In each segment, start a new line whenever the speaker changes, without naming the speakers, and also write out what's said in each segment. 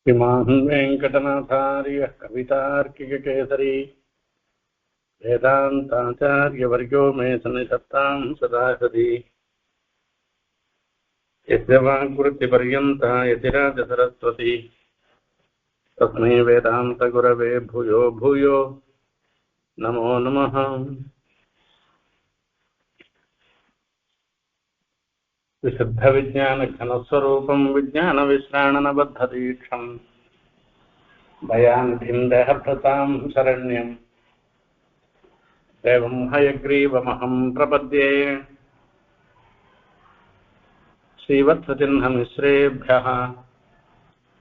श्रीमान् वेङ्कटनाथार्यः कवितार्किककेसरी वेदान्ताचार्यवर्यो मे सन्निधत्तां सदा हृदि यस्य वाङ्कृतिपर्यन्ता यतिराजसरस्वती तस्मै वेदान्तगुरवे भूयो भूयो नमो नमः। विशुद्धविज्ञानघनस्वरूपं विज्ञानविश्राणनबद्धदीक्षं भयान्धिं देहभृतां शरण्यं देवं हयग्रीवमहं प्रपद्ये। श्रीवत्सचिह्नमिश्रेभ्यः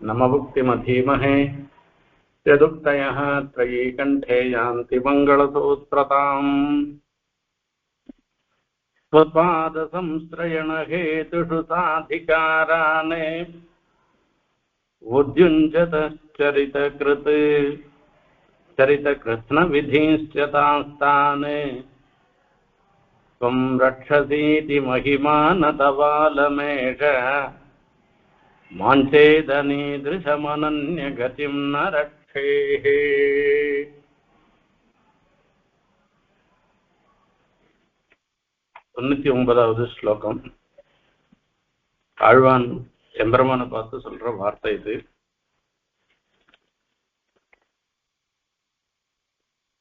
नमभुक्तिमधीमहे यदुक्तयः त्रयी कण्ठे यान्ति मङ्गलसूत्रताम्। स्वपादसंश्रयणहेतुषु साधिकारान् चरितकृत्स्नविधीश्च तास्तान् त्वं रक्षसीति महिमानतवालमेष माञ्चेदनीदृशमनन्यगतिं न रक्षेः। 99வது ஸ்லோகம். ஆழ்வான் எம்பெருமானை பார்த்து சொல்ற வார்த்தை இது.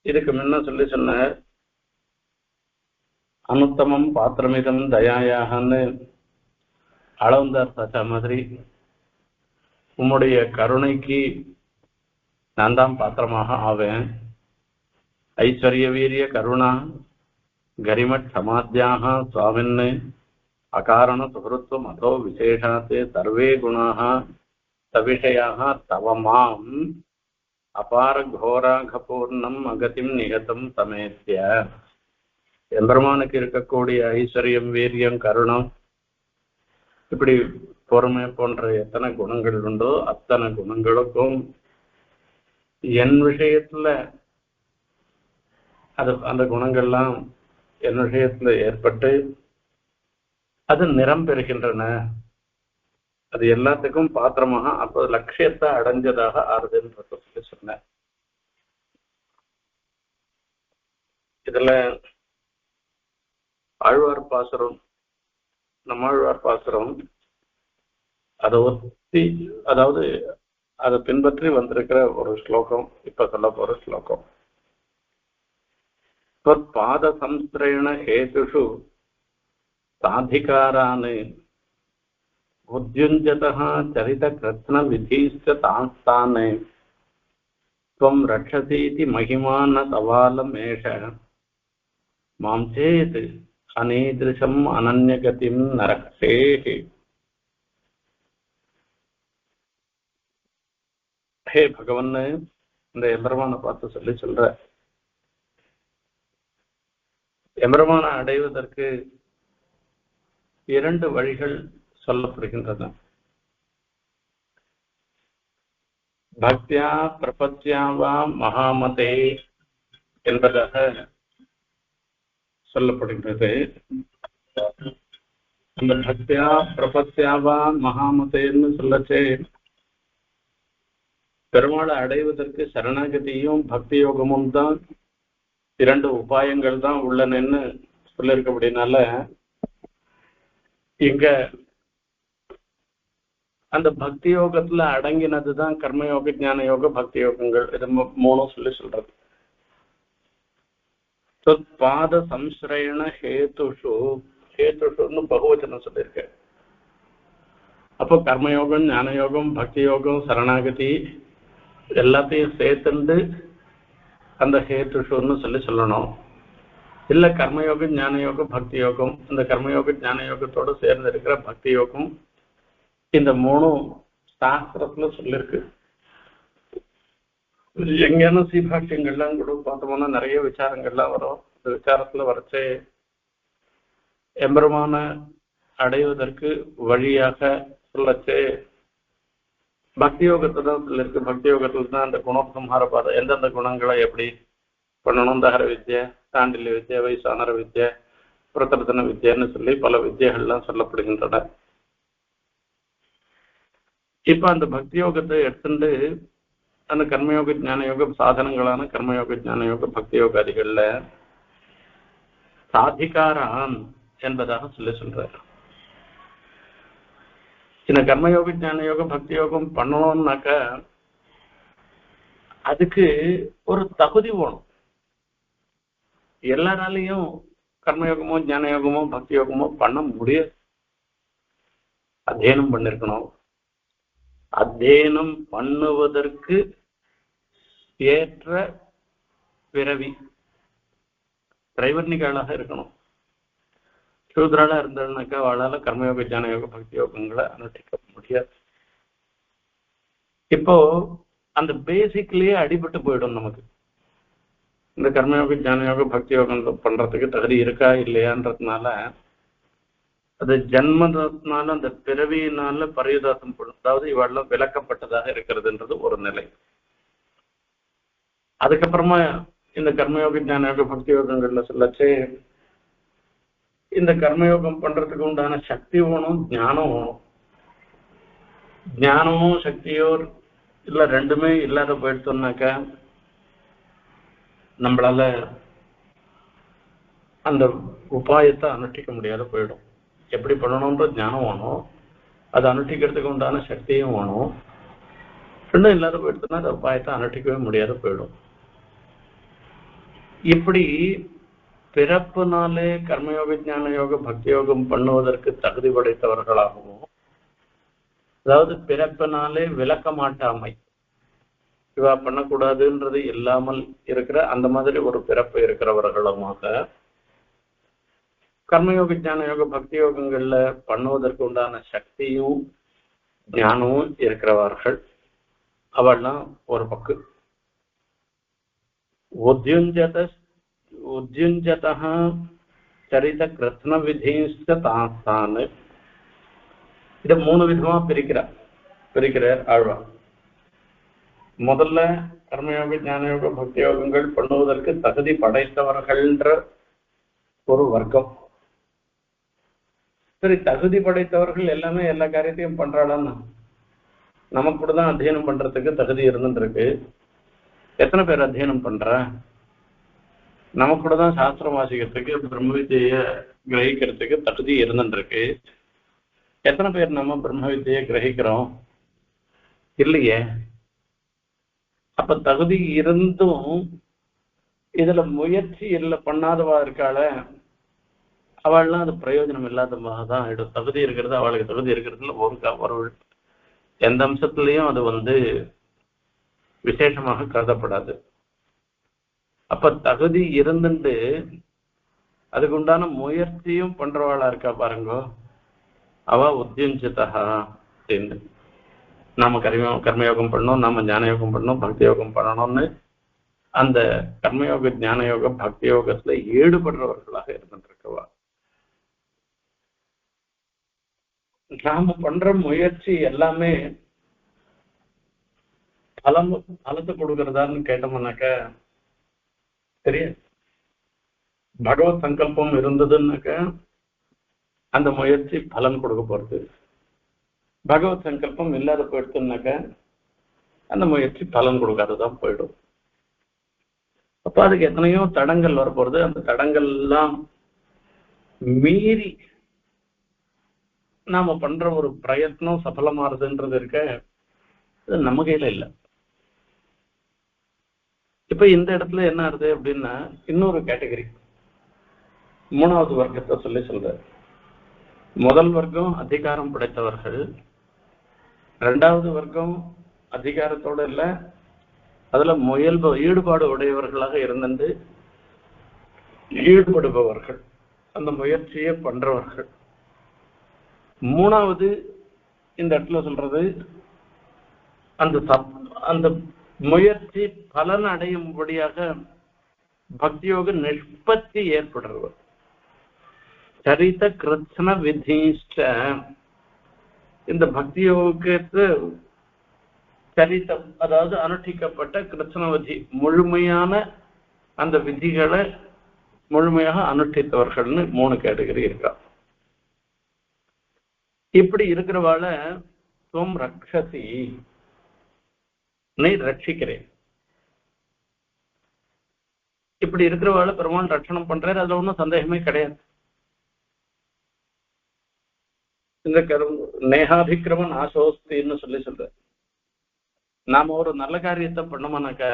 இதுக்கு முன்ன சொன்ன அனுத்தமம் பாத்திரமிதம் தயாயாகன்னு அளவந்தார் சாச்சா மாதிரி உம்முடைய கருணைக்கு நான் தான் பாத்திரமாக ஆவேன். ஐஸ்வர்ய வீரிய கருணா गरिमठ समाद्याः स्वामिन् अकारण सुहृत्वम् अथो विशेषात् सर्वे गुणाः सविषयाः तव माम् अपार घोराघपूर्णम् अगतिम् निहतम् समेत्य. எம்பெருமானுக்கு இருக்கக்கூடிய ஐஸ்வர்யம் வீரியம் கருணம் இப்படி பொறுமை போன்ற எத்தனை குணங்கள் உண்டோ அத்தனை குணங்களுக்கும் என் விஷயத்துல அந்த குணங்கள்லாம் என் விஷயத்துல ஏற்பட்டு அது நிறம் பெறுகின்றன. அது எல்லாத்துக்கும் பாத்திரமாக அப்போ லட்சியத்தை அடைஞ்சதாக ஆறுதுன்ற சொல்லி சொன்னேன். இதுல ஆழ்வார் பாசுரம் நம்மாழ்வார் பாசுரம் அதை ஒத்தி அதாவது அதை பின்பற்றி வந்திருக்கிற ஒரு ஸ்லோகம் இப்ப சொல்ல போற ஸ்லோகம். பாத சம்ஸ்திரேண ஹேதுஷு சாதிகாரான் உத்யுஞ்சதः சரித கிருத்ன விதீஸ்ச தாஸ்தான் த்வம் ரக்ஷசீதி மகிமான தவாலமேஷ மாம் சேத் அனீதிருஷம் அனன்யகதிம் நரக்ஷேஹ. ஹே பகவன், இந்த எம்பெருமானை பார்த்து சொல்ற எம்பெருமானை அடைவதற்கு 2 வழிகள் சொல்லப்படுகின்றன. பக்தியா பிரபத்யாவா மகாமதே என்பதாக சொல்லப்படுகிறது. அந்த பக்தியா பிரபத்யாவா மகாமதேன்னு சொல்லச்சே பெருமாளை அடைவதற்கு சரணாகதியும் பக்தி யோகமும் தான் 2 உபாயங்கள் தான் உள்ளனன்னு சொல்லிருக்கபடினால இங்க அந்த பக்தி யோகத்துல அடங்கினதுதான் கர்மயோக ஞான யோக பக்தி யோகங்கள். இது 3 சொல்றது. பாத சம்ஸ்ரயண ஹேதுஷு, ஹேதுஷுன்னு பகுவச்சனம் சொல்லியிருக்க. அப்போ கர்மயோகம் ஞான யோகம் பக்தி யோகம் சரணாகதி எல்லாத்தையும் சேர்த்துண்டு அந்த ஹேதுஷுன்னு சொல்லணும். இல்ல கர்மயோகம் ஞான யோகம் பக்தி யோகம், இந்த கர்மயோக ஞான யோகத்தோடு சேர்ந்து இருக்கிற பக்தி யோகம், இந்த 3 சாஸ்திரத்துல சொல்லிருக்கு. எங்கேயான சீபாஷ்யங்கள்லாம் கூட பார்த்தோம்னா நிறைய விசாரங்கள்லாம் வரும். இந்த விசாரத்துல வரைச்சே எம்பெருமான அடைவதற்கு வழியாக சொல்லச்சே பக்தி யோகத்தை தான் சொல்லிருக்கு. பக்தி யோகத்துல தான் அந்த குணசம்ஹார பாதை, எந்தெந்த குணங்களை எப்படி பண்ணணும், தகர வித்யா, தாண்டில்ய வித்யா, வைசானர வித்யா, பிரதர்த்தன வித்யான்னு சொல்லி பல வித்தியைகள்லாம் சொல்லப்படுகின்றன. இப்ப அந்த பக்தி யோகத்தை எடுத்துட்டு அந்த கர்மயோக ஞான யோக சாதனங்களான கர்மயோக ஞான யோக பக்தி யோகாதிகள்ல சாதிகாரான் என்பதாக சொல்றாரு. இந்த கர்மயோக ஞான யோகம் பக்தி யோகம் பண்ணணும்னாக்க அதுக்கு ஒரு தகுதி வேணும். எல்லாராலையும் கர்மயோகமோ ஞான யோகமோ பக்தி யோகமோ பண்ண முடியாது. அத்தியனம் பண்ணிருக்கணும். அத்தியனம் பண்ணுவதற்கு ஏற்ற பிறவி திரைவர்ணிகளாக இருக்கணும். சூத்ராலா இருந்தாருனாக்கா அவளால கர்மயோக ஞான யோக பக்தி யோகங்களை அனுஷ்டிக்க முடியாது. இப்போ அந்த பேசிக்லயே அடிபட்டு போயிடும் நமக்கு. இந்த கர்மயோக ஞான யோக பக்தி யோகம் பண்றதுக்கு தகுதி இருக்கா இல்லையான்றதுனால அது ஜன்மத்தினால அந்த பிறவியினால பரியுதாசம் பண்ணும். அதாவது இவெல்லாம் விளக்கப்பட்டதாக இருக்கிறதுன்றது ஒரு நிலை. அதுக்கப்புறமா இந்த கர்மயோக ஞான யோக பக்தி யோகங்கள்ல சொல்லச்சு இந்த கர்மயோகம் பண்றதுக்கு உண்டான சக்தி வேணும், ஞானம் வேணும். ஞானமும் சக்தியோ இல்ல ரெண்டுமே இல்லாத போயிடுச்சோம்னாக்கா நம்மளால அந்த உபாயத்தை அனுஷ்டிக்க முடியாத போயிடும். எப்படி பண்ணணும்ன்ற ஞானம் வேணும், அதை அனுஷ்டிக்கிறதுக்கு உண்டான சக்தியும் வேணும். ரெண்டும் இல்லாத போயிடுச்சுன்னா அந்த உபாயத்தை அனுஷ்டிக்கவே முடியாத போயிடும். இப்படி பிறப்புனாலே கர்மயோக ஞான யோக பக்தி யோகம் பண்ணுவதற்கு தகுதி படைத்தவர்களாகவும், அதாவது பிறப்பினாலே விளக்க மாட்டாமை, இவா பண்ணக்கூடாதுன்றது இல்லாமல் இருக்கிற அந்த மாதிரி ஒரு பிறப்பு இருக்கிறவர்களுமாக கர்மயோக ஞான யோக பக்தி யோகங்கள்ல பண்ணுவதற்கு உண்டான சக்தியும் ஞானமும் இருக்கிறவர்கள் அவள்லாம் ஒரு பக்கு. உத்யுஞ்சதः சரித கிருஷ்ண விதிஸ்தான். இத 3 விதமா பிரிக்கிறார் ஆழ்வார். முதல்ல கர்மயோக ஞான யோக பக்தி யோகங்கள் பண்ணுவதற்கு தகுதி படைத்தவர்கள்ன்ற ஒரு வர்க்கம். சரி, தகுதி படைத்தவர்கள் எல்லாமே எல்லா காரியத்தையும் பண்றாளான்னு நமக்கு கூட தான் அத்தியனம் பண்றதுக்கு தகுதி இருந்துருக்கு. எத்தனை பேர் அத்தியனம் பண்ற? நமக்கு கூட தான் சாஸ்திரம் வாசிக்கிறதுக்கு பிரம்ம வித்திய கிரகிக்கிறதுக்கு தகுதி இருந்துருக்கு. எத்தனை பேர் நம்ம பிரம்ம வித்தியை கிரகிக்கிறோம்? இல்லையே. அப்ப தகுதி இருந்தும் இதுல முயற்சி இல்லை பண்ணாதவா இருக்காள, அவள்லாம் அது பிரயோஜனம் இல்லாதமாக தான் ஆயிடும். தகுதி இருக்கிறது, அவளுக்கு தகுதி இருக்கிறதுல ஒரு எந்த அம்சத்திலையும் அது விசேஷமாக கருதப்படாது. அப்ப தகுதி இருந்துட்டு அதுக்கு உண்டான முயற்சியும் பண்றவாளா இருக்கா பாருங்க, அவ உத்யுஞ்சதா அப்படின்னு. நாம கர்மயோகம் பண்ணணும், நாம ஞான யோகம் பண்ணணும், பக்தி யோகம் பண்ணணும்னு அந்த கர்மயோக ஞான யோக பக்தி யோகத்துல ஈடுபடுறவர்களாக இருந்துருக்கவா. நாம பண்ற முயற்சி எல்லாமே பலத்தை கொடுக்கறதான்னு கேட்டோம்னாக்க தெரியாது. பகவத் சங்கல்பம் இருந்ததுன்னாக்க அந்த முயற்சி பலன் கொடுக்க போறது. பகவத் சங்கல்பம் இல்லாத போயிடுச்சுன்னாக்க அந்த முயற்சி பலன் கொடுக்காததான் போயிடும். அப்ப அதுக்கு எத்தனையோ தடங்கள் வரப்போறது. அந்த தடங்கள் எல்லாம் மீறி நாம பண்ற ஒரு பிரயத்னம் சபலமாறுதுன்றது இருக்க, அது நம்ம கையில இல்லை. இப்ப இந்த இடத்துல என்ன ஆகுது அப்படின்னா, இன்னொரு கேட்டகரி, 3வது வர்க்கத்தை சொல்ற. முதல் வர்க்கம் அதிகாரம் படைத்தவர்கள், 2வது வர்க்கம் அதிகாரத்தோட இல்ல, அதுல ஈடுபாடு உடையவர்களாக இருந்து ஈடுபடுபவர்கள், அந்த முயற்சியை பண்றவர்கள். 3வது இந்த இடத்துல சொல்றது அந்த முயற்சி பலன் அடையும்படியாக பக்தியோக நிஷ்பத்தி ஏற்படுறவர். சரித கிருஷ்ண விதிஷ்ட, இந்த பக்தியோகத்து சரித்தம், அதாவது அனுஷ்டிக்கப்பட்ட கிருஷ்ண விதி, முழுமையான அந்த விதிகளை முழுமையாக அனுஷ்டித்தவர்கள்னு 3 கேட்டகரி இருக்கா. இப்படி இருக்கிறவாள துவம் ரக்ஷசி, நீ ரட்சிக்கிறேன். இப்படி இருக்கிறவாள் பெருமாள் ரட்சணம் பண்றாரு, அதுல ஒன்றும் சந்தேகமே கிடையாது. இந்த நேகாபிக்கிரமன் ஆசோஸ்தின்னு சொல்ற, நாம ஒரு நல்ல காரியத்தை பண்ணோம்னாக்க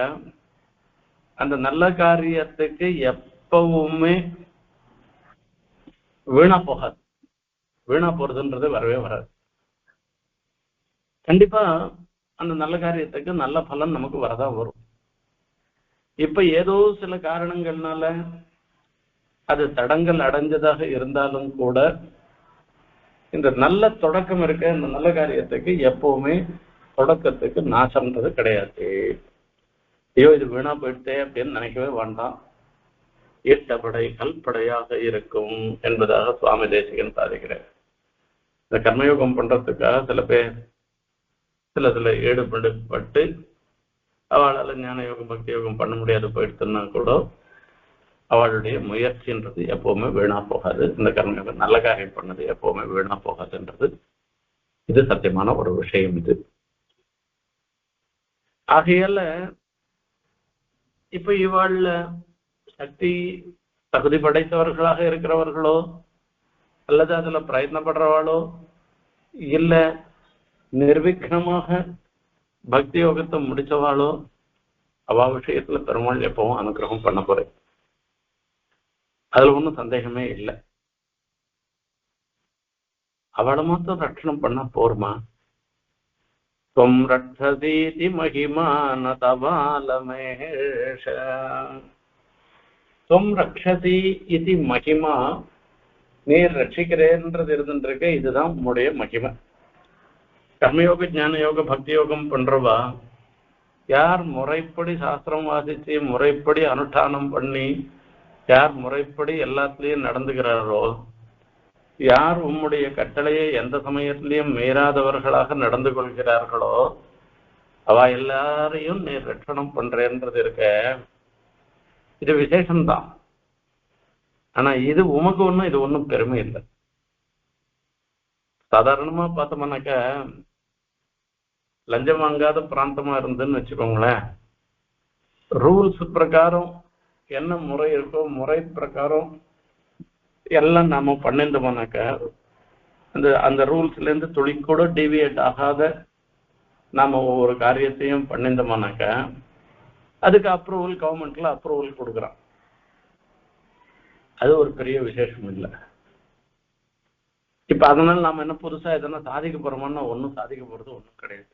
அந்த நல்ல காரியத்துக்கு எப்பவுமே வீணா போகாது. வீணா போறதுன்றது வரவே வராது. கண்டிப்பா அந்த நல்ல காரியத்துக்கு நல்ல பலன் நமக்கு வரதான் வரும். இப்ப ஏதோ சில காரணங்கள்னால அது தடங்கள் அடைஞ்சதாக இருந்தாலும் கூட இந்த நல்ல தொடக்கம் இருக்க இந்த நல்ல காரியத்துக்கு எப்பவுமே தொடக்கத்துக்கு நாசம்ன்றது கிடையாது. ஐயோ இது வீணா போயிட்டே அப்படின்னு நினைக்கவே வேண்டாம். ஈட்டப்படை கல்படையாக இருக்கும் என்பதாக சுவாமி தேசிகன் சாதிக்கிறார். இந்த கர்மயோகம் பண்றதுக்காக சில பேர் சில ஈடுபட்டு அவளால் ஞான யோகம் பக்தி யோகம் பண்ண முடியாது போயிடுச்சுன்னா கூட அவளுடைய முயற்சின்றது எப்பவுமே வீணா போகாது. இந்த கர்மயோகம் நல்ல காரியம் பண்ணது எப்பவுமே வீணா போகாதுன்றது இது சத்தியமான ஒரு விஷயம். இது ஆகையால இப்ப இவாழ்ல சக்தி தகுதி படைத்தவர்களாக இருக்கிறவர்களோ அல்லது அதுல பிரயத்னப்படுறவாளோ இல்ல நிர்விக்னமாக பக்தி யோகத்தை முடிச்சவாளோ அவ விஷயத்துல பெருமாள் எப்பவும் அனுகிரகம் பண்ண போறேன், அதுல ஒன்றும் சந்தேகமே இல்லை. அவளை மாத்திரம் ரட்சணம் பண்ண போருமா? துவம் ரட்சதீதி மகிமான தபாலமேஷ. துவம் ரட்சதி இது மகிமா, நீர் ரட்சிக்கிறேன்றது இருந்துருக்கு. இதுதான் உன்னுடைய மகிமை. கர்மயோக ஞான யோக பக்தி யோகம் பண்றவா யார் முறைப்படி சாஸ்திரம் வாசிச்சு முறைப்படி அனுஷ்டானம் பண்ணி யார் முறைப்படி எல்லாத்துலயும் நடந்துகிறாரோ, யார் உம்முடைய கட்டளையை எந்த சமயத்திலையும் மீறாதவர்களாக நடந்து கொள்கிறார்களோ அவ எல்லாரையும் நீ ரட்சணம் பண்றேன்றது இருக்க. இது விசேஷம்தான். ஆனா இது உமக்கு ஒண்ணும் இது ஒன்றும் பெருமை இல்லை. சாதாரணமா பார்த்தோம்னாக்க லஞ்சம் வாங்காத பிராந்தமா இருந்துன்னு வச்சுக்கோங்களேன், ரூல்ஸ் பிரகாரம் என்ன முறை இருக்கோ முறை பிரகாரம் எல்லாம் நாம பண்ணிருந்தோம்னாக்க அந்த ரூல்ஸ்ல இருந்து துளி கூட டிவியேட் ஆகாத நாம ஒவ்வொரு காரியத்தையும் பண்ணிருந்தோம்னாக்க அதுக்கு அப்ரூவல் கவர்மெண்ட்ல அப்ரூவல் கொடுக்குறான். அது ஒரு பெரிய விசேஷம் இல்லை. இப்ப அதனால நாம என்ன புதுசா எதனா சாதிக்க போறோம்னா ஒன்னும் சாதிக்க போறது ஒன்றும் கிடையாது.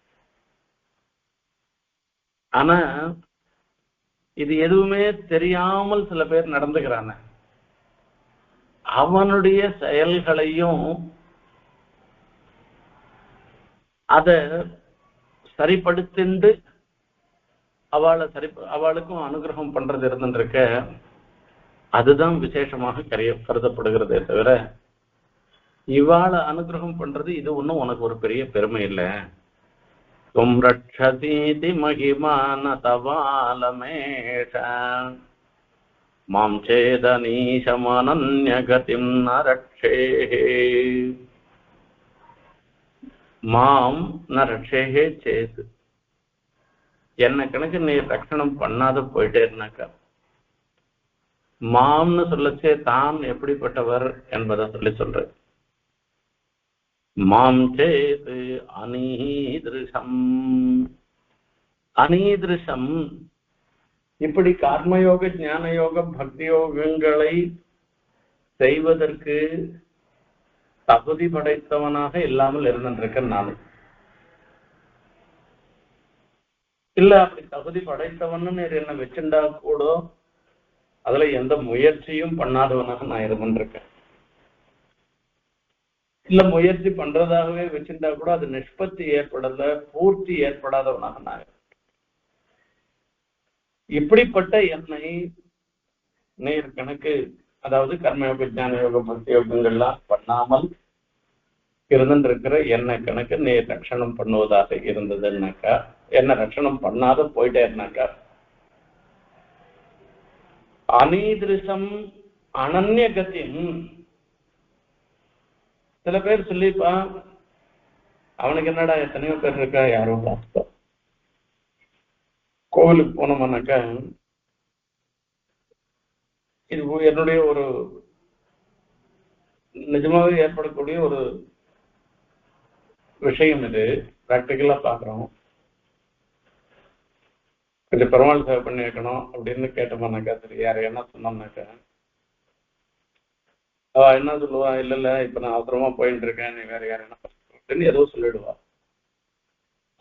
ஆனா இது எதுவுமே தெரியாமல் சில பேர் நடந்துக்கிறாங்க. அவனுடைய செயல்களையும் அத சரிப்படுத்திண்டு அவளுக்கும் அனுகிரகம் பண்றது இருந்துருக்க, அதுதான் விசேஷமாக கருதப்படுகிறதே தவிர இவாளை அனுகிரகம் பண்றது இது ஒண்ணும் உனக்கு ஒரு பெரிய பெருமை இல்லை. துவம் ரட்சதீதி மகிமான தவாலமேஷ மாம் சேதனீசமனன்யகதிம் ந ரட்சேஹே. மாம் ந ரட்சேஹே சேது, என்ன கணக்கு நீ ரட்சணம் பண்ணாத போயிட்டே இருந்தாக்கா, மாம்னு சொல்லச்சே தான் எப்படிப்பட்டவர் என்பதை சொல்ற. மாம் சேது அனீதிருஷம். அனீதிருஷம் இப்படி கர்மயோக ஞான யோக பக்தி யோகங்களை செய்வதற்கு தகுதி படைத்தவனாக இல்லாமல் இருந்திருக்க நானும் இல்ல. அப்படி தகுதி படைத்தவன்னு என்ன வச்சுண்டா கூட அதுல எந்த முயற்சியும் பண்ணாதவனாக நான் இருந்திருக்கேன். இல்ல முயற்சி பண்றதாகவே வச்சுட்டா கூட அது நிஷ்பத்தி ஏற்படல, பூர்த்தி ஏற்படாதவனாக நான். இப்படிப்பட்ட என்னை நேர் கணக்கு, அதாவது கர்மயோக ஞான யோக பக்தி யோகங்கள்லாம் பண்ணாமல் இருந்துருக்கிற என்ன கணக்கு நீ ரட்சணம் பண்ணுவதாக இருந்ததுன்னாக்கா, என்ன ரட்சணம் பண்ணாத போயிட்டே இருந்தாக்கா, அனீதிருஷம் அனன்ய கதிம். சில பேர் சொல்லிப்பா அவனுக்கு என்னடா எத்தனையோ பேர் இருக்கா, யாரும் பார்த்துப்பா. கோவிலுக்கு போனோம்னாக்கா, இது என்னுடைய ஒரு நிஜமாவே ஏற்படக்கூடிய ஒரு விஷயம். இது பிராக்டிக்கலா பாக்குறோம். கொஞ்சம் பெருமாள் சேவை பண்ணி வைக்கணும் அப்படின்னு கேட்டோம்னாக்கா, சரி யார என்ன சொன்னோம்னாக்கா, அவ என்ன சொல்லுவா, இல்ல இல்ல இப்ப நான் அவசரமா போயிட்டு இருக்கேன், நீ வேற யார் என்ன அப்படின்னு ஏதோ சொல்லிடுவா.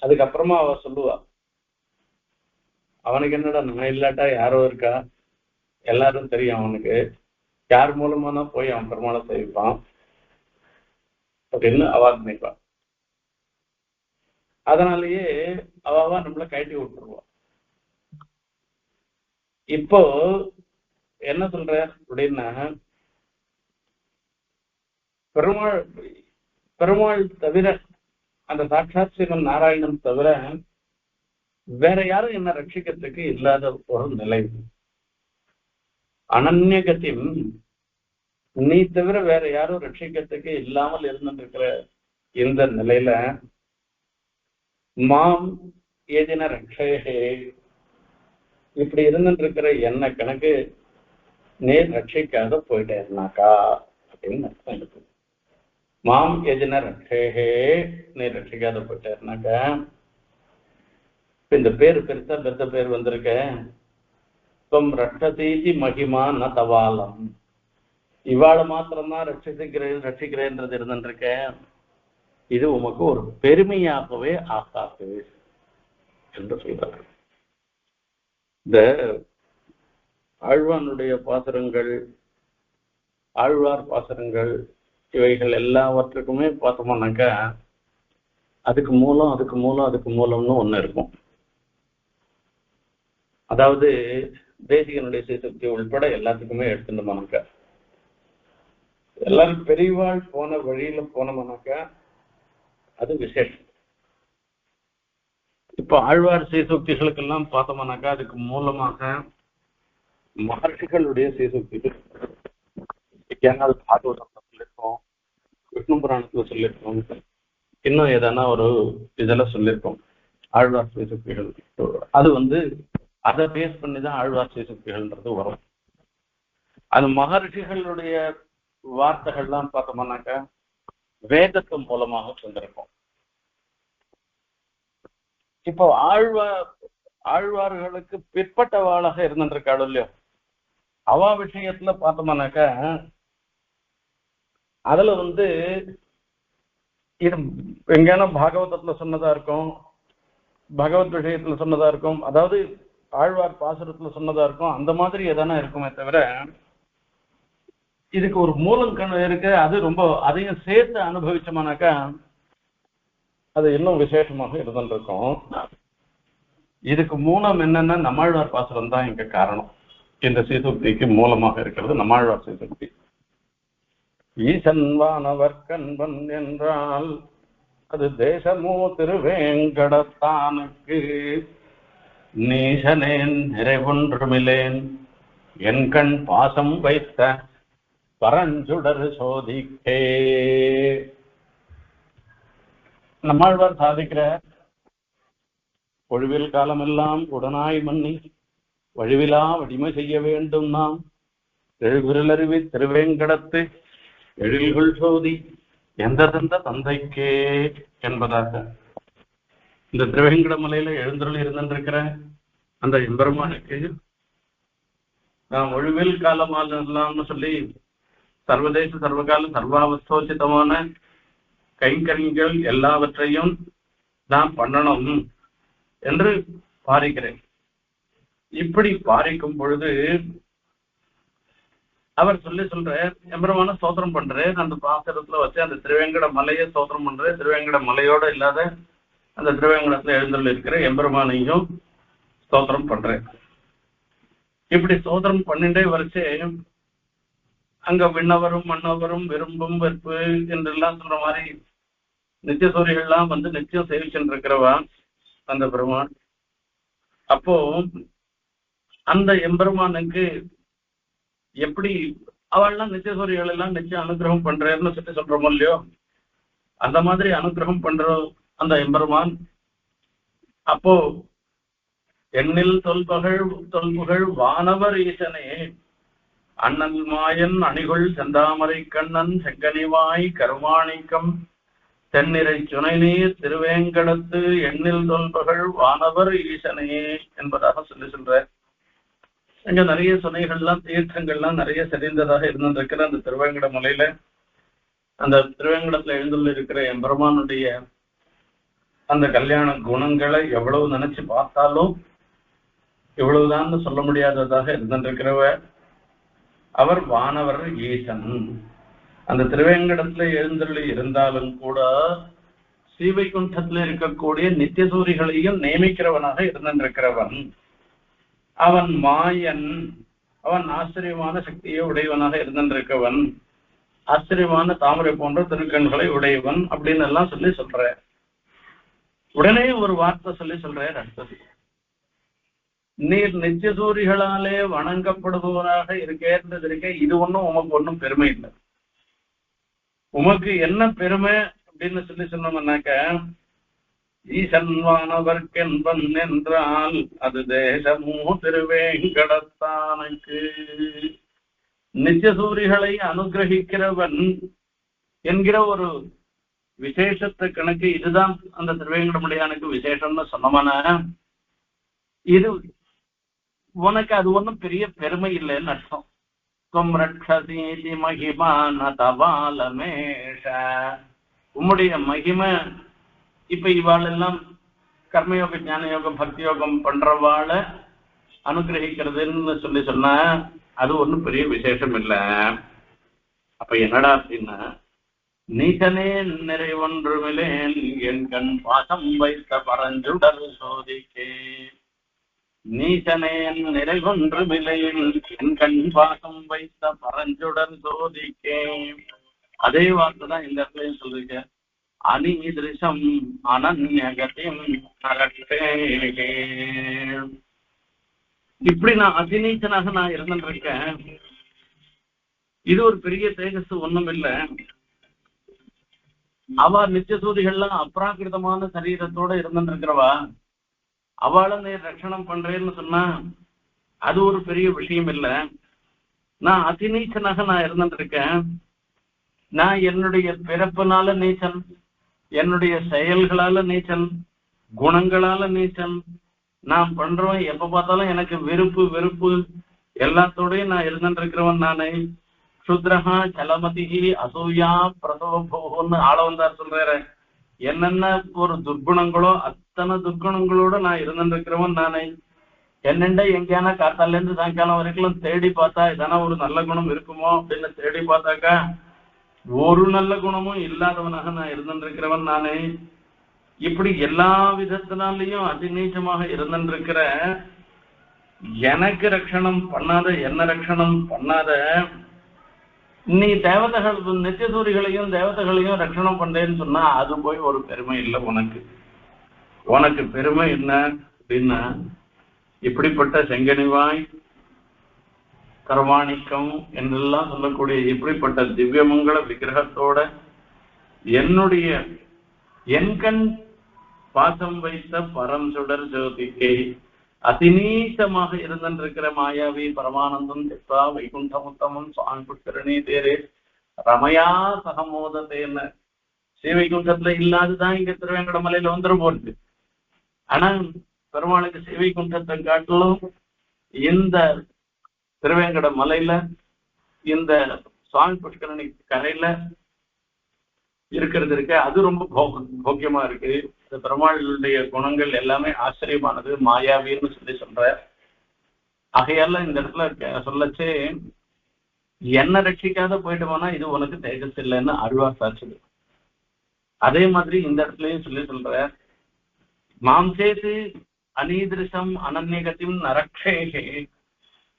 அதுக்கப்புறமா அவ சொல்லுவா, அவனுக்கு என்னடா நான் இல்லாட்டா யாரோ இருக்கா, எல்லாரும் தெரியும் அவனுக்கு, யார் மூலமா தான் போய் அவன் பெருமாளை சேவிப்பான் அப்படின்னு அவ நினைப்பான். அதனாலேயே அவ நம்மள கழட்டி விட்டுருவான். இப்போ என்ன சொல்ற அப்படின்னா, பெருமாள் பெருமாள் தவிர, அந்த சாட்சாத் ஸ்ரீமன் நாராயணன் தவிர வேற யாரும் என்ன ரட்சிக்கிறதுக்கு இல்லாத ஒரு நிலை. அனன்யகதி, நீ தவிர வேற யாரும் ரட்சிக்கிறதுக்கு இல்லாமல் இருந்துருக்கிற இந்த நிலையில மாம் ஏதின ரட்சே, இப்படி இருந்துட்டு இருக்கிற என்ன கணக்கு நேர் ரட்சிக்காத போயிட்டேன்னாக்கா அப்படின்னு அர்த்தம் இருக்கு. மாம் எதின ரட்சே, நேர் ரட்சிக்காத போயிட்டேன்னாக்கா, இந்த பேரு பெருசா பெருத்த பேர் வந்திருக்க, துவம் ரட்சதீதி மகிமா ந தவாலம், இவாளை மாத்திரம்தான் ரட்சிக்கிறேன்றது இருந்துருக்க, இது உமக்கு ஒரு பெருமையாகவே ஆகாது என்று சொல்றாரு. இந்த ஆழ்வானுடைய பாசுரங்கள், ஆழ்வார் பாசுரங்கள், இவைகள் எல்லாவற்றுக்குமே பார்த்தோம்னாக்கா அதுக்கு மூலம்னு ஒண்ணு இருக்கும். அதாவது தேசிகனுடைய சீசக்தி உள்பட எல்லாத்துக்குமே எடுத்துட்டோம்னாக்கா, எல்லாரும் பெரியவாள் போன வழியில போனோம்னாக்கா அது விசேஷம். இப்ப ஆழ்வார் சீசக்திகளுக்கெல்லாம் பார்த்தோம்னாக்கா அதுக்கு மூலமாக மகர்ஷிகளுடைய சீசக்திகள் பாகவதத்துல சொல்லியிருக்கோம், விஷ்ணு புராணத்துல சொல்லியிருக்கோம், இன்னும் எதனா ஒரு இதெல்லாம் சொல்லியிருக்கோம் ஆழ்வார் சீசக்திகள். அது அதை பேஸ் பண்ணிதான் ஆழ்வார் சீசக்திகள்ன்றது வரும். அது மகர்ஷிகளுடைய வார்த்தைகள்லாம் பார்த்தோம்னாக்கா வேதத்தின் மூலமாக சொல்லியிருக்கோம். இப்போ ஆழ்வார்களுக்கு பிற்பட்டவாளாக இருந்திருக்காள் இல்லையோ, அவா விஷயத்துல பார்த்தோம்னாக்கா அதுல இது எங்கேனா பாகவதத்துல சொன்னதா இருக்கும், பகவத் விஷயத்துல சொன்னதா இருக்கும், அதாவது ஆழ்வார் பாசுரத்துல சொன்னதா இருக்கும், அந்த மாதிரி எதனா இருக்குமே தவிர இதுக்கு ஒரு மூலம் இருக்கு. அது ரொம்ப அதையும் சேர்த்து அனுபவிச்சோம்னாக்கா அது இன்னும் விசேஷமாக இருந்திருக்கும். இதுக்கு மூலம் என்னன்னா நம்மாழ்வார் பாசுரம் தான் இங்க காரணம். இந்த சீசுக்திக்கு மூலமாக இருக்கிறது நம்மாழ்வார் சீசுக்தி. ஈசன் வானவர் கண்பன் என்றால் அது தேசமோ திருவேங்கடத்தானுக்கு, நீசனேன் நிறைவொன்றுமில்லேன் என் கண் பாசம் வைத்த பரஞ்சுடர் சோதிக்கே. நம்மாழ்வார் சாதிக்கிற ஒழிவில் காலமெல்லாம் உடனாய் மன்னி வழிவிலா வடிமை செய்ய வேண்டும் நாம் எழுவிரலருவி திருவேங்கடத்து எழில்கள் சோதி எந்தெந்த தந்தைக்கே என்பதாக இந்த திருவேங்கட மலையில எழுந்தருள் இருந்திருக்கிற அந்த எம்பெருமானுக்கு நாம் ஒழிவில் காலமானு சொல்லி சர்வதேச சர்வகால சர்வாவஸ்தோச்சிதமான கைங்கரியங்கள் எல்லாவற்றையும் நாம் பண்ணணும் என்று பாரிக்கிறேன். இப்படி பாரிக்கும் பொழுது அவர் சொல்ற எம்பெருமான ஸ்தோத்திரம் பண்றேன், அந்த பாசுரத்துல வச்சு அந்த திருவேங்கட மலையை ஸ்தோத்திரம் பண்றேன், திருவேங்கட மலையோட இல்லாத அந்த திருவேங்கடத்துல எழுந்துள்ள இருக்கிற எம்பெருமானையும் ஸ்தோத்திரம் பண்றேன். இப்படி ஸ்தோத்திரம் பண்ணிட்டே வரைச்சு அங்க விண்ணவரும் மன்னவரும் விரும்பும் வெறுப்பு என்றெல்லாம் சொல்ற மாதிரி நித்திய சூரியர்கள்லாம் நித்தியம் சேவிச்சுட்டு இருக்கிறவா அந்த பெருமான். அப்போ அந்த எம்பெருமானுக்கு எப்படி அவள்லாம் நித்திய சூரியர்கள் எல்லாம் நிச்சயம் அனுகிரகம் பண்றேன்னு சொல்றோமோ இல்லையோ, அந்த மாதிரி அனுகிரகம் பண்ற அந்த எம்பெருமான் அப்போ எண்ணில் தொல்புகழ் வானவர் ஈசனே அண்ணல் மாயன் அணிகுள் செந்தாமரை கண்ணன் செங்கனிவாய் கருமாணிக்கம் தென்னிறை சுனைநீர் திருவேங்கடத்து எண்ணில் தொல்புகழ் வானவர் ஈசனே என்பதாக சொல்ற இங்க நிறைய சுனைகள்லாம் தீர்த்தங்கள்லாம் நிறைய செறிந்ததாக இருந்திருக்கிற அந்த திருவேங்கட மலையில அந்த திருவேங்கடத்துல எழுந்துள்ள இருக்கிற எம்பெருமானுடைய அந்த கல்யாண குணங்களை எவ்வளவு நினைச்சு பார்த்தாலும் இவ்வளவுதான் சொல்ல முடியாததாக இருந்திருக்கிறவ அவர் வானவர் ஈசன். அந்த திருவேங்கடத்துல எழுந்தருளி இருந்தாலும் கூட ஸ்ரீவைகுண்டத்துல இருக்கக்கூடிய நித்தியசூரிகளையும் நியமிக்கிறவனாக இருந்திருக்கிறவன். அவன் மாயன், அவன் ஆச்சரியமான சக்தியை உடையவனாக இருந்திருக்கவன், ஆச்சரியமான தாமரை போன்ற திருக்கண்களை உடையவன் அப்படின்னு எல்லாம் சொல்ற. உடனே ஒரு வார்த்தை சொல்ற அடுத்தது, நீர் நித்தியசூரிகளாலே வணங்கப்படுபவராக இருக்க இது ஒண்ணும் உமக்கு ஒன்றும் பெருமை இல்லை. உமக்கு என்ன பெருமை அப்படின்னு சொன்னோம்னாக்க, ஈசன் வானவர்க்கென்பன் என்றால் அது தேசமோ திருவேங்கடத்தானுக்கு. நித்தியசூரிகளை அனுகிரகிக்கிறவன் என்கிற ஒரு விசேஷத்தை கணக்கு இதுதான் அந்த திருவேங்கடமுடையானுக்கு விசேஷம்னு சொன்னோம்னா, இது உனக்கு அது ஒன்றும் பெரிய பெருமை இல்லைன்னு அர்த்தம். ரக்ஷசீதி மகிமான தவாலமேஷ, உம்முடைய மகிமை இப்ப இவாள் எல்லாம் கர்மயோக ஞான யோகம் பக்தி யோகம் பண்றவாள அனுகிரகிக்கிறதுன்னு சொன்னா அது ஒன்றும் பெரிய விசேஷம் இல்லை. அப்ப என்னடா அப்படின்னா, நீசனே நிறைவொன்றுமில்லேன் என் கண் பாசம் வைத்த பரஞ்சுடர் சோதிக்கே. நீசனே நிறைவொன்றுமில்லேன் என் கண் பாசம் வைத்த பரஞ்சுடர் சோதிக்கே. அதே வார்த்தை தான் இந்த இடத்துலயும் சொல்லிருக்க, அனிதிருஷம் அனன்யகதிம் அரட்டே. இப்படி நான் அதிநீச்சனாக நான் இருந்துருக்கேன். இது ஒரு பெரிய தேஜஸ் ஒண்ணும் இல்லை. அவ நித்தியசூரிகள்லாம் அப்ராகிருதமான சரீரத்தோட இருந்துருக்கிறவா, அவளை நீ ரட்சணம் பண்றேன்னு சொன்னா அது ஒரு பெரிய விஷயம் இல்லை. நான் அதிநீச்சனாக நான் இருந்துருக்கேன். நான் என்னுடைய பிறப்பினால நீச்சல், என்னுடைய செயல்களால நீச்சல், குணங்களால நீச்சல். நான் பண்றவன் எப்ப பார்த்தாலும் எனக்கு வெறுப்பு எல்லாத்தோடையும் நான் இருந்துருக்கிறவன் நானே. சுத்ரஹா சலமதிஹி அசூயா பிரசவபோன்னு ஆளவந்தார் சொல்றாரு. என்னென்ன ஒரு துர்குணங்களோ அத்தனை துர்குணங்களோட நான் இருந்துருக்கிறவன் நானே. என்னென்ன எங்கேயான காத்தால இருந்து சாயங்காலம் வரைக்கும் தேடி பார்த்தா இதனா ஒரு நல்ல குணம் இருக்குமோ அப்படின்னு தேடி பார்த்தாக்கா ஒரு நல்ல குணமும் இல்லாதவனாக நான் இருந்துருக்கிறவன் நானே. இப்படி எல்லா விதத்தினாலையும் அதிநீச்சமாக இருந்துருக்கிற எனக்கு ரட்சணம் பண்ணாத, என்ன ரட்சணம் பண்ணாத நீ தேவதைகள் நித்தியசூரிகளையும் தேவதைகளையும் ரட்சணம் பண்றேன்னு சொன்னா அது போய் ஒரு பெருமை இல்லை உனக்கு. உனக்கு பெருமை என்ன அப்படின்னா, இப்படிப்பட்ட செங்கனிவாய் கருமாணிக்கம் என்றெல்லாம் சொல்லக்கூடிய இப்படிப்பட்ட திவ்யமங்கள விக்கிரகத்தோட என்னுடைய என்கண் பாசம் வைத்த பரம் சுடர் ஜோதிக்கே அதிநீசமாக இருந்திருக்கிற மாயாவி பரமானந்தம் திப்பா வைகுண்டமுத்தமும் சுவாமி புஷ்கரணி தேரே ரமயா சகமோதத்தேன்னு ஸ்ரீ வைகுண்டத்துல இல்லாதுதான் இங்க திருவேங்கட மலையில வந்துடும் போறது. ஆனா பெருமாளுக்கு ஸ்ரீ வைகுண்டத்தை காட்டிலும் இந்த திருவேங்கட மலையில இந்த சுவாமி புஷ்கரணி கரையில இருக்கிறது இருக்கு, அது ரொம்ப போக்கியமா இருக்கு. இந்த பெருமாளுடைய குணங்கள் எல்லாமே ஆச்சரியமானது, மாயாவின்னு சொல்ற. ஆகையால இந்த இடத்துல சொல்லச்சு என்ன ரட்சிக்காத போயிட்டு போனா இது உனக்கு தேஜஸ் இல்லைன்னு அருள்வார் சாட்சி. அதே மாதிரி இந்த இடத்துலயும் சொல்ற, மாம்சேது அனீதிருஷம் அனன்யகத்தின் நரக்ஷேகே,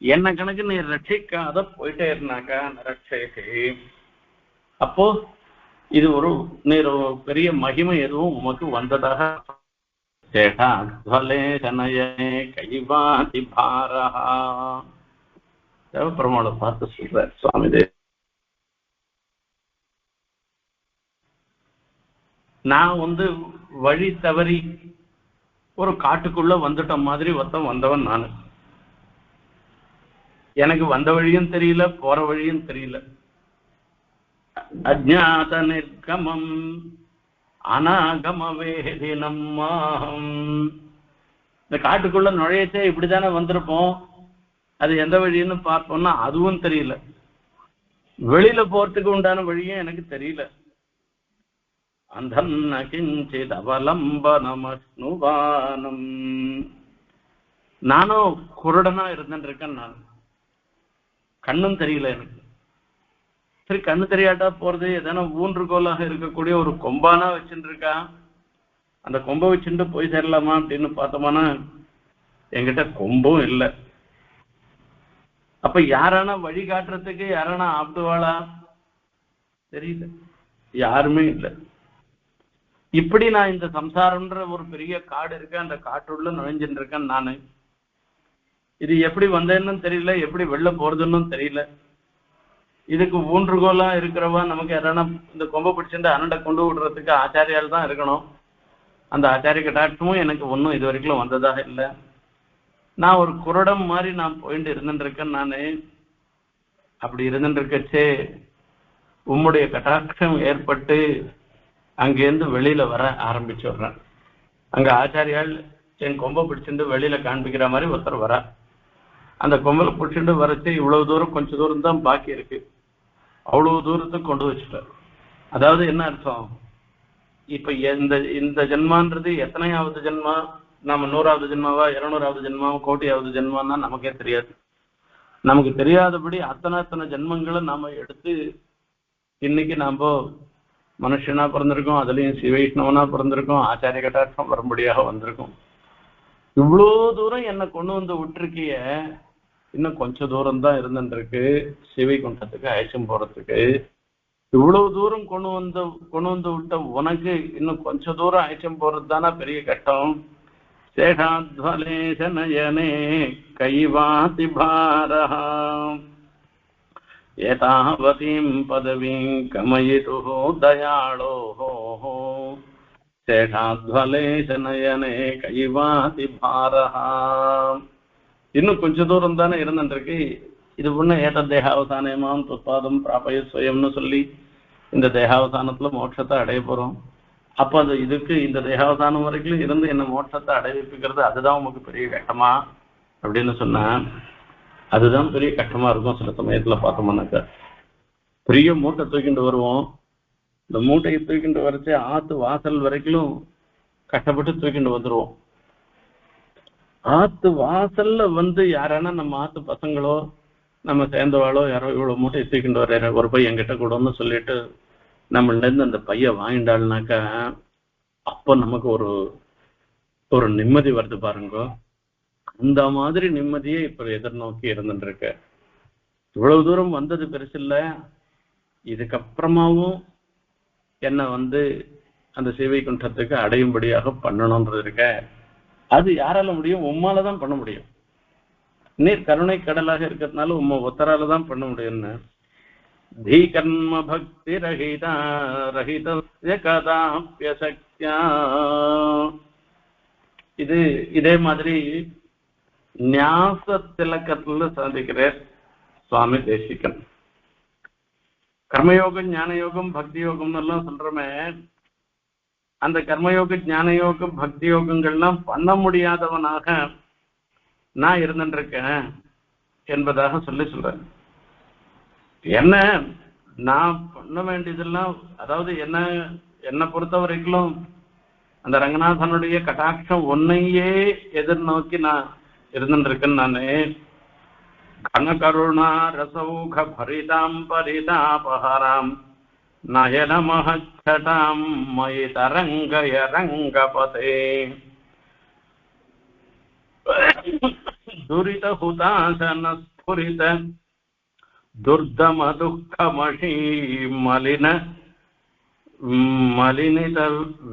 என்ன கணக்கு நீ ரட்சிக்காத போயிட்டே இருந்தாக்கா நரக்ஷேகே, அப்போ இது ஒரு நீர் பெரிய மகிமை எதுவும் உமக்கு வந்ததாக கைவாதி பாரா பெருமாளை பார்த்து சொல்ற சுவாமி தேவ். நான் வழி தவறி ஒரு காட்டுக்குள்ள வந்துட்ட மாதிரி வந்தவன் நானு. எனக்கு வந்த வழியும் தெரியல, போற வழியும் தெரியல. அஜ்ஞாத நிர்கமம் அநாகம வேதினம் மாஹம். இந்த காட்டுக்குள்ள நுழையச்சே இப்படித்தானே வந்திருப்போம், அது எந்த வழின்னு பார்ப்போம்னா அதுவும் தெரியல. வெளியில போறதுக்கு உண்டான வழியும் எனக்கு தெரியல. அந்தன்ன கிஞ்சித் அவலம்பனமஸ்னுவானம். நானும் குருடனா இருந்துட்டு இருக்கேன். நான் கண்ணும் தெரியல எனக்கு. சரி, கண்ணு தெரியாட்டா போறது எதனா ஊன்றுகோலாக இருக்கக்கூடிய ஒரு கொம்பானா வச்சுட்டு இருக்கா, அந்த கொம்பை வச்சுட்டு போய் சேரலாமா அப்படின்னு பார்த்தோம்னா என்கிட்ட கொம்பும் இல்லை. அப்ப யாரானா வழி காட்டுறதுக்கு யாரானா ஆப்டுவாளா தெரியல, யாருமே இல்லை. இப்படி நான் இந்த சம்சாரம்ன்ற ஒரு பெரிய காடு இருக்கேன், அந்த காட்டுள்ள நுழைஞ்சுட்டு இருக்கேன் நானு. இது எப்படி வந்தேன்னு தெரியல, எப்படி வெளில போறதுன்னு தெரியல. இதுக்கு ஊன்றுகோலா இருக்கிறவா நமக்கு யாரானா இந்த கொம்பை பிடிச்சிட்டு அனண்டை கொண்டு விடுறதுக்கு ஆச்சாரியால் தான் இருக்கணும். அந்த ஆச்சாரிய கட்டாட்சமும் எனக்கு ஒன்றும் இது வரைக்கும் வந்ததாக இல்லை. நான் ஒரு குருடம் மாதிரி நான் போயிட்டு இருந்துட்டு இருக்கேன் நானு. அப்படி இருந்துட்டு இருக்கச்சே உம்முடைய கட்டாட்சம் ஏற்பட்டு அங்கேருந்து வெளியில வர ஆரம்பிச்சுடுறேன். அங்க ஆச்சாரியால் என் கொம்பை பிடிச்சிட்டு வெளியில காண்பிக்கிற மாதிரி ஒருத்தர் வர. அந்த கொம்பை பிடிச்சிட்டு வரச்சு இவ்வளவு தூரம், கொஞ்சம் தூரம் தான் பாக்கி இருக்கு, அவ்வளவு தூரத்துக்கு கொண்டு வச்சுட்டார். அதாவது என்ன அர்த்தம், இப்ப இந்த ஜென்மான்றது எத்தனையாவது ஜென்மா, நம்ம 100வது ஜென்மாவா 200வது ஜென்மாவா கோட்டியாவது ஜென்மான்னா நமக்கே தெரியாது. நமக்கு தெரியாதபடி அத்தனை ஜென்மங்களை நாம எடுத்து இன்னைக்கு நாம மனுஷனா பிறந்திருக்கோம், அதுலயும் சிவைஷ்ணவனா பிறந்திருக்கோம், ஆச்சாரிய கட்டாட்சம் வரும்படியாக வந்திருக்கோம். இவ்வளோ தூரம் என்னை கொண்டு வந்து விட்டுருக்கிய, இன்னும் கொஞ்சம் தூரம் தான் இருந்துருக்கு சிவை குண்டத்துக்கு அழைச்சும் போறதுக்கு. இவ்வளவு தூரம் கொண்டு வந்து விட்ட உனக்கு இன்னும் கொஞ்சம் தூரம் அழைச்சும் போறது தானே பெரிய கட்டம். சேஷாத்வலேசனயனே கைவாதி பாரஹா ஏதாவதீம் பதவீம் கமயிது தயாளோஹோ சேஷாத்வலேசனயனே கைவாதி பாரஹா. இன்னும் கொஞ்ச தூரம் தானே இருந்துருக்கு. இது ஒண்ணு ஏத தேகாவசானமாம் துப்பாதம் பிராபய ஸ்வயம்னு சொல்லி இந்த தேகாவசானத்துல மோட்சத்தை அடைய போறோம். அப்ப அது இதுக்கு இந்த தேகாவசானம் வரைக்கும் இருந்து என்ன மோட்சத்தை அடைவிப்புக்கிறது அதுதான் உமக்கு பெரிய கட்டமா அப்படின்னு சொன்னா அதுதான் பெரிய கட்டமா இருக்கும். சில சமயத்துல பார்த்தோம்னாக்கா பெரிய மூட்டை தூக்கிட்டு வருவோம். இந்த மூட்டையை தூக்கிட்டு வரைச்சு ஆத்து வாசல் வரைக்கும் கஷ்டப்பட்டு தூக்கிட்டு வந்துருவோம். ஆத்து வாசல்ல யாரானா நம்ம ஆத்து பசங்களோ நம்ம சேர்ந்தவாளோ யாரோ இவ்வளவு மூட்டையை தூக்கிட்டு வர்ற ஒரு பை என்கிட்ட கூடன்னு சொல்லிட்டு நம்மள்ட இருந்து அந்த பைய வாங்கிட்டாள்னாக்கா அப்ப நமக்கு ஒரு நிம்மதி வருது பாருங்க. அந்த மாதிரி நிம்மதியே இப்ப எதிர்நோக்கி இருந்துட்டு இருக்க. இவ்வளவு தூரம் வந்தது பெருசு இல்ல, இதுக்கப்புறமாவும் என்ன அந்த சிவை குண்டத்துக்கு அடையும்படியாக பண்ணணும்ன்றது இருக்க. அது யாரால முடியும்? உம்மாலதான் பண்ண முடியும். நீர் கருணை கடலாக இருக்கிறதுனால உம்மை ஒத்தரால தான் பண்ண முடியும்னு. धी कर्म भक्ति रहिता रहितस्य कदाप्यशक्त्या. இதே மாதிரி ஞாச திலக்கத்துல சாதிக்கிறார் சுவாமி தேசிகன். கர்மயோகம் ஞான யோகம் பக்தி யோகம் எல்லாம் சொல்றமே, அந்த கர்மயோக ஞான யோகம் பக்தி யோகங்கள்லாம் பண்ண முடியாதவனாக நான் இருந்துட்டு இருக்கேன் என்பதாக சொல்றேன். என்ன நான் பண்ண வேண்டியதெல்லாம், அதாவது என்னை பொறுத்த வரைக்கும் அந்த ரங்கநாதனுடைய கட்டாட்சம் ஒன்னையே எதிர்நோக்கி நான் இருந்துட்டு இருக்கேன். நானு கனகருணா ரசௌக பரிதாம் பரிதாபஹராம் நயன மஹச்சடாம் மயி தரங்கய ரங்கபதே துரித ஹுதாசன ஸ்புரித துர்தம துக்கமஷி மலினித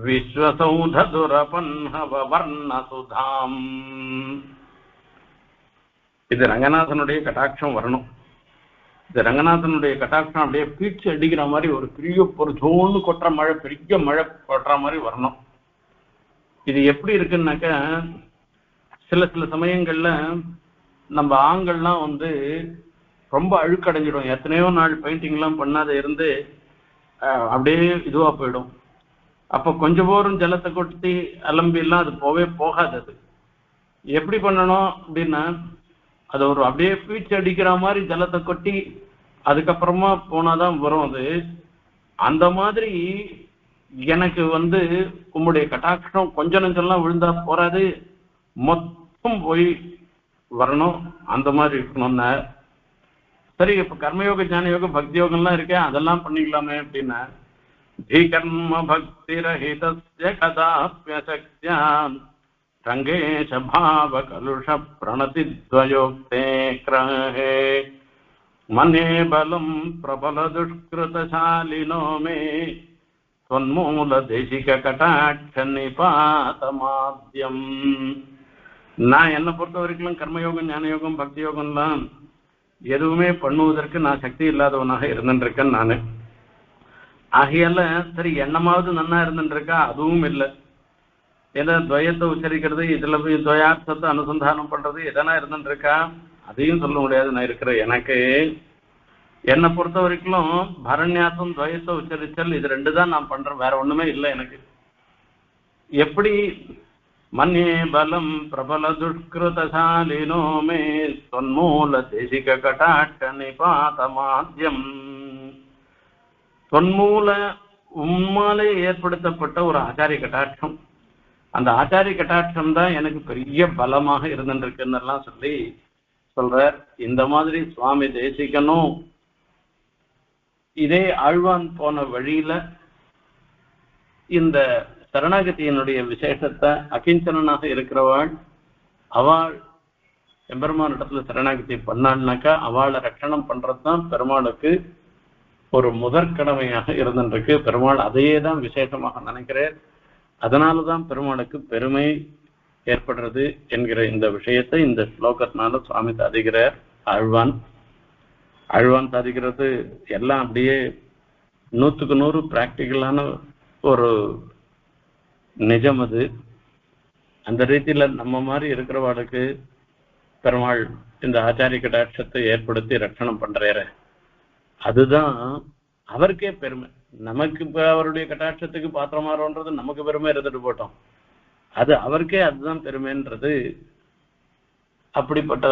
விஸ்வசௌத துரபன்ஹவ வர்ண சுதாம். இது ரங்கநாதனுடைய கட்டாட்சம் வரணும். இந்த ரங்கநாதனுடைய கட்டாட்சம் அப்படியே பீச்சு அடிக்கிற மாதிரி ஒரு பெரிய ஒரு ஜோன்னு கொட்டுற மழை, பெரிய மழை கொட்டுற மாதிரி வரணும். இது எப்படி இருக்குன்னாக்கா, சில சில சமயங்கள்ல நம்ம ஆண்கள்லாம் ரொம்ப அழுக்கடைஞ்சிடும். எத்தனையோ நாள் பெயிண்டிங்லாம் பண்ணாத இருந்து அப்படியே இதுவா போயிடும். அப்போ கொஞ்சம் போரும் ஜலத்தை கொட்டி அலம்பிலாம் அது போகாது. அது எப்படி பண்ணணும் அப்படின்னா, அது ஒரு அப்படியே பீச்சு அடிக்கிற மாதிரி ஜலத்தை கொட்டி அதுக்கப்புறமா போனாதான் வரும் அது. அந்த மாதிரி எனக்கு உம்முடைய கட்டாட்சம் கொஞ்சம் நெஞ்செல்லாம் விழுந்தா போறாது, மொத்தம் போய் வரணும். அந்த மாதிரி இருக்கணும்னா சரி. இப்ப கர்மயோக, ஞான யோகம், பக்தி யோகம்லாம் இருக்கேன், அதெல்லாம் பண்ணிக்கலாமே அப்படின்னா, கர்ம பக்தி ரஹிதஸ்ய கதாப்யசக்த்யாம் ரங்கேஷ பாவ கலுஷ பிரணதி த்வயோக்தே கிரஹே மனே பலம் பிரபல துஷ்கிருதசாலினோ மே தொன்மூல தேசிக கட்டாட்ச நிபாதமாத்யம். நான் என்னை பொறுத்த வரைக்கும் கர்மயோகம், ஞான யோகம், பக்தி யோகம்லாம் எதுவுமே பண்ணுவதற்கு நான் சக்தி இல்லாதவனாக இருந்துருக்கேன் நானு. ஆகையால சரி என்னமாவது நன்னா இருந்துருக்கா, அதுவும் இல்லை. ஏன்னா துவயத்தை உச்சரிக்கிறது, இதுல போய் துவயார்த்தத்தை அனுசந்தானம் பண்றது எதனா இருந்துருக்கா, அதையும் சொல்ல முடியாது. நான் இருக்கிற எனக்கு என்னை பொறுத்த வரைக்கும் பரண்யாசம், துவயத்தை உச்சரித்தல், இது ரெண்டு தான் நான் பண்றேன், வேற ஒண்ணுமே இல்லை எனக்கு. எப்படி மன்யே பலம் பிரபல துஷ்கிருதசாலினோ மே தொன்மூல தேசிக கட்டாட்ச நிபாதமாத்யம். தொன்மூல உம்மாலே ஏற்படுத்தப்பட்ட ஒரு ஆச்சாரிய கட்டாட்சம், அந்த ஆச்சாரிய கட்டாட்சம் தான் எனக்கு பெரிய பலமாக இருந்துருக்குன்னு சொல்ற. இந்த மாதிரி சுவாமி தேசிகனும் இதே ஆழ்வான் போன வழியில இந்த சரணாகதியினுடைய விசேஷத்தை, அகிஞ்சனாக இருக்கிறவாள் அவள் எம்பெருமான் இடத்துல சரணாகதி பண்ணாள்னாக்கா அவளை ரட்சணம் பண்றதுதான் பெருமாளுக்கு ஒரு முதற்கடமையாக இருந்துருக்கு. பெருமாள் அதையே தான் விசேஷமாக நினைக்கிறார். அதனாலதான் பெருமாளுக்கு பெருமை ஏற்படுறது என்கிற இந்த விஷயத்தை இந்த ஸ்லோகத்தினால சுவாமி சாதிக்கிறார். ஆழ்வான் சாதிக்கிறது எல்லாம் அப்படியே 100க்கு 100 பிராக்டிக்கலான ஒரு நிஜம். அது அந்த ரீதியில நம்ம மாதிரி இருக்கிறவாளுக்கு பெருமாள் இந்த ஆச்சாரிய கடாட்சத்தை ஏற்படுத்தி ரட்சணம் பண்றாரு. அதுதான் அவருக்கே பெருமை. நமக்கு இப்ப அவருடைய கட்டாட்சத்துக்கு பாத்திரமாறோன்றது நமக்கு பெருமை இருந்துட்டு போட்டோம், அது அவருக்கே அதுதான் பெருமைன்றது. அப்படிப்பட்ட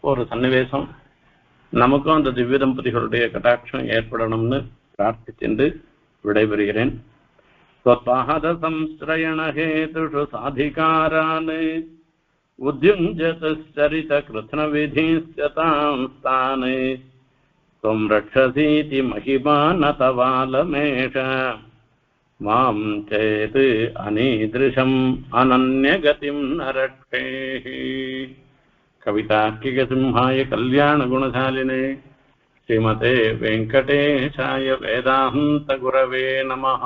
ஒரு சன்னிவேசம் நமக்கும் அந்த திவ்ய தம்பதிகளுடைய கட்டாட்சம் ஏற்படணும்னு பிரார்த்திச்சென்று விடைபெறுகிறேன். ஸ்வபாத சம்ஸ்ரயண ஹேதுஷு சாதிகாரான் உத்யுஞ்சரித கிருத்ன விதிஸ்யதாம் ஸ்தானே त्वं रक्षसीति महिमा न तवालमेष मां चेत् अनीदृशम् अनन्यगतिं न रक्षेः। कवितार्किकसिंहाय कल्याणगुणशालिने श्रीमते वेङ्कटेशाय वेदान्तगुरवे नमः।